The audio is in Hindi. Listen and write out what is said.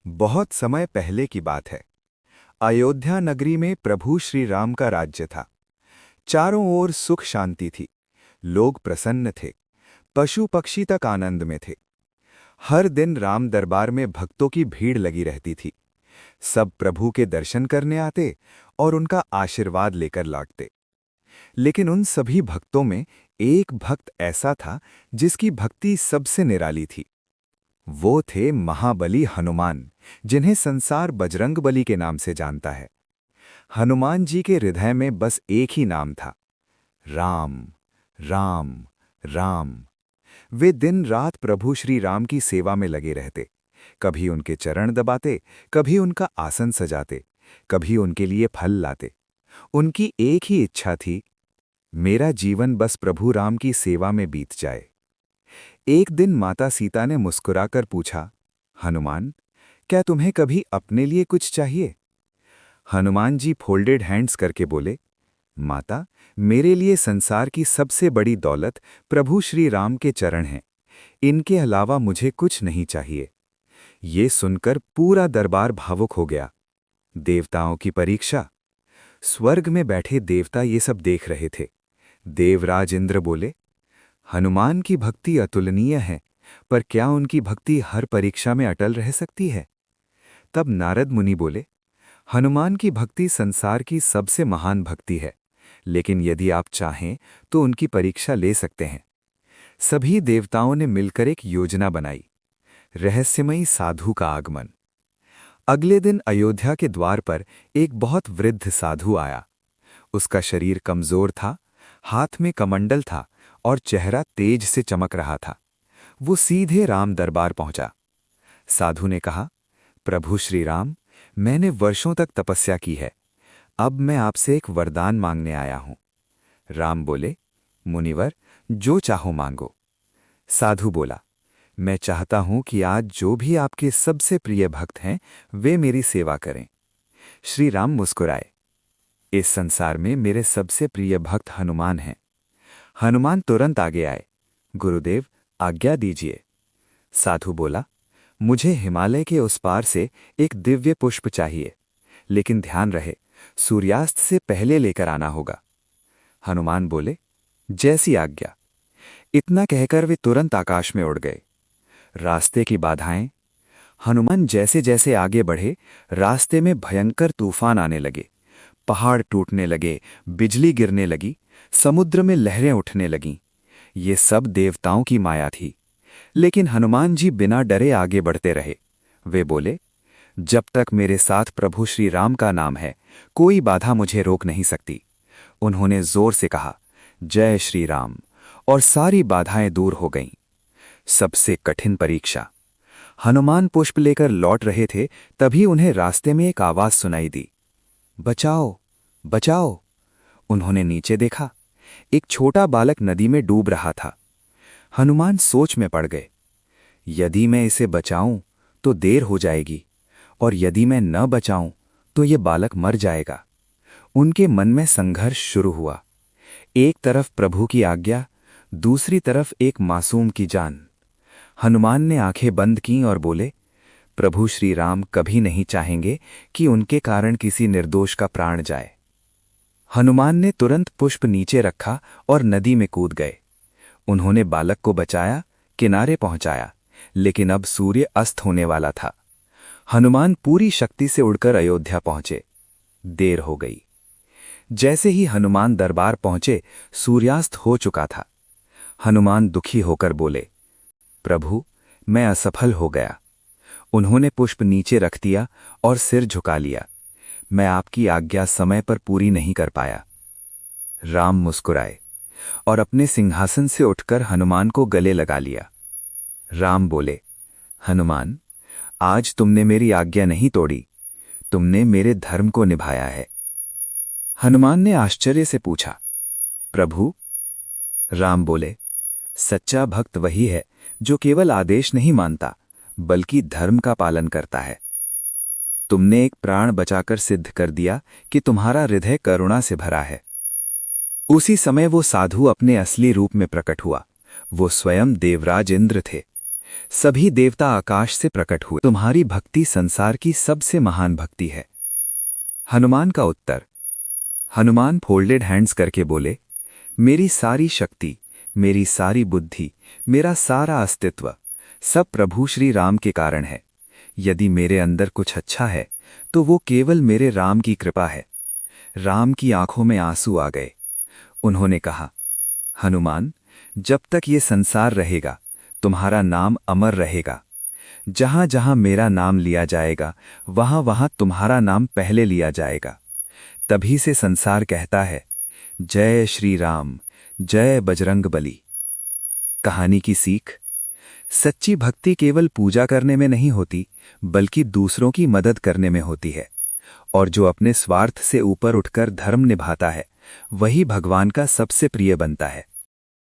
बहुत समय पहले की बात है। अयोध्या नगरी में प्रभु श्री राम का राज्य था। चारों ओर सुख शांति थी। लोग प्रसन्न थे। पशु पक्षी तक आनंद में थे। हर दिन राम दरबार में भक्तों की भीड़ लगी रहती थी। सब प्रभु के दर्शन करने आते और उनका आशीर्वाद लेकर लौटते। लेकिन उन सभी भक्तों में एक भक्त ऐसा था जिसकी भक्ति सबसे निराली थी। वो थे महाबली हनुमान, जिन्हें संसार बजरंगबली के नाम से जानता है। हनुमान जी के हृदय में बस एक ही नाम था, राम। राम, राम। वे दिन रात प्रभु श्री राम की सेवा में लगे रहते। कभी उनके चरण दबाते, कभी उनका आसन सजाते, कभी उनके लिए फल लाते। उनकी एक ही इच्छा थी, मेरा जीवन बस प्रभु राम की सेवा में बीत जाए। एक दिन माता सीता ने मुस्कुराकर पूछा, हनुमान, क्या तुम्हें कभी अपने लिए कुछ चाहिए? हनुमान जी फोल्डेड हैंड्स करके बोले, माता, मेरे लिए संसार की सबसे बड़ी दौलत प्रभु श्री राम के चरण हैं। इनके अलावा मुझे कुछ नहीं चाहिए। ये सुनकर पूरा दरबार भावुक हो गया। देवताओं की परीक्षा। स्वर्ग में बैठे देवता ये सब देख रहे थे। देवराज इंद्र बोले, हनुमान की भक्ति अतुलनीय है, पर क्या उनकी भक्ति हर परीक्षा में अटल रह सकती है? तब नारद मुनि बोले, हनुमान की भक्ति संसार की सबसे महान भक्ति है, लेकिन यदि आप चाहें तो उनकी परीक्षा ले सकते हैं। सभी देवताओं ने मिलकर एक योजना बनाई। रहस्यमयी साधु का आगमन। अगले दिन अयोध्या के द्वार पर एक बहुत वृद्ध साधु आया। उसका शरीर कमजोर था, हाथ में कमंडल था और चेहरा तेज से चमक रहा था। वो सीधे राम दरबार पहुंचा। साधु ने कहा, प्रभु श्री राम, मैंने वर्षों तक तपस्या की है। अब मैं आपसे एक वरदान मांगने आया हूं। राम बोले, मुनिवर, जो चाहो मांगो। साधु बोला, मैं चाहता हूं कि आज जो भी आपके सबसे प्रिय भक्त हैं वे मेरी सेवा करें। श्री राम मुस्कुराए, इस संसार में मेरे सबसे प्रिय भक्त हनुमान हैं। हनुमान तुरंत आगे आए, गुरुदेव, आज्ञा दीजिए। साधु बोला, मुझे हिमालय के उस पार से एक दिव्य पुष्प चाहिए, लेकिन ध्यान रहे, सूर्यास्त से पहले लेकर आना होगा। हनुमान बोले, जैसी आज्ञा। इतना कहकर वे तुरंत आकाश में उड़ गए। रास्ते की बाधाएं। हनुमान जैसे जैसे आगे बढ़े, रास्ते में भयंकर तूफान आने लगे। पहाड़ टूटने लगे, बिजली गिरने लगी, समुद्र में लहरें उठने लगीं। ये सब देवताओं की माया थी। लेकिन हनुमान जी बिना डरे आगे बढ़ते रहे। वे बोले, जब तक मेरे साथ प्रभु श्री राम का नाम है, कोई बाधा मुझे रोक नहीं सकती। उन्होंने जोर से कहा, जय श्री राम, और सारी बाधाएं दूर हो गईं। सबसे कठिन परीक्षा। हनुमान पुष्प लेकर लौट रहे थे, तभी उन्हें रास्ते में एक आवाज सुनाई दी, बचाओ, बचाओ। उन्होंने नीचे देखा। एक छोटा बालक नदी में डूब रहा था। हनुमान सोच में पड़ गए, यदि मैं इसे बचाऊं तो देर हो जाएगी, और यदि मैं न बचाऊं तो ये बालक मर जाएगा। उनके मन में संघर्ष शुरू हुआ। एक तरफ प्रभु की आज्ञा, दूसरी तरफ एक मासूम की जान। हनुमान ने आंखें बंद कीं और बोले, प्रभु श्री राम कभी नहीं चाहेंगे कि उनके कारण किसी निर्दोष का प्राण जाए। हनुमान ने तुरंत पुष्प नीचे रखा और नदी में कूद गए। उन्होंने बालक को बचाया, किनारे पहुंचाया, लेकिन अब सूर्य अस्त होने वाला था। हनुमान पूरी शक्ति से उड़कर अयोध्या पहुंचे। देर हो गई। जैसे ही हनुमान दरबार पहुंचे, सूर्यास्त हो चुका था। हनुमान दुखी होकर बोले, प्रभु, मैं असफल हो गया। उन्होंने पुष्प नीचे रख दिया और सिर झुका लिया। मैं आपकी आज्ञा समय पर पूरी नहीं कर पाया। राम मुस्कुराए और अपने सिंहासन से उठकर हनुमान को गले लगा लिया। राम बोले, हनुमान, आज तुमने मेरी आज्ञा नहीं तोड़ी, तुमने मेरे धर्म को निभाया है। हनुमान ने आश्चर्य से पूछा, प्रभु? राम बोले, सच्चा भक्त वही है जो केवल आदेश नहीं मानता, बल्कि धर्म का पालन करता है। तुमने एक प्राण बचाकर सिद्ध कर दिया कि तुम्हारा हृदय करुणा से भरा है। उसी समय वो साधु अपने असली रूप में प्रकट हुआ। वो स्वयं देवराज इंद्र थे। सभी देवता आकाश से प्रकट हुए। तुम्हारी भक्ति संसार की सबसे महान भक्ति है। हनुमान का उत्तर। हनुमान फोल्डेड हैंड्स करके बोले, मेरी सारी शक्ति, मेरी सारी बुद्धि, मेरा सारा अस्तित्व सब प्रभु श्री राम के कारण है। यदि मेरे अंदर कुछ अच्छा है तो वो केवल मेरे राम की कृपा है। राम की आंखों में आंसू आ गए। उन्होंने कहा, हनुमान, जब तक ये संसार रहेगा तुम्हारा नाम अमर रहेगा। जहां जहां मेरा नाम लिया जाएगा वहां वहां तुम्हारा नाम पहले लिया जाएगा। तभी से संसार कहता है, जय श्री राम, जय बजरंग बली। कहानी की सीख। सच्ची भक्ति केवल पूजा करने में नहीं होती, बल्कि दूसरों की मदद करने में होती है। और जो अपने स्वार्थ से ऊपर उठकर धर्म निभाता है, वही भगवान का सबसे प्रिय बनता है।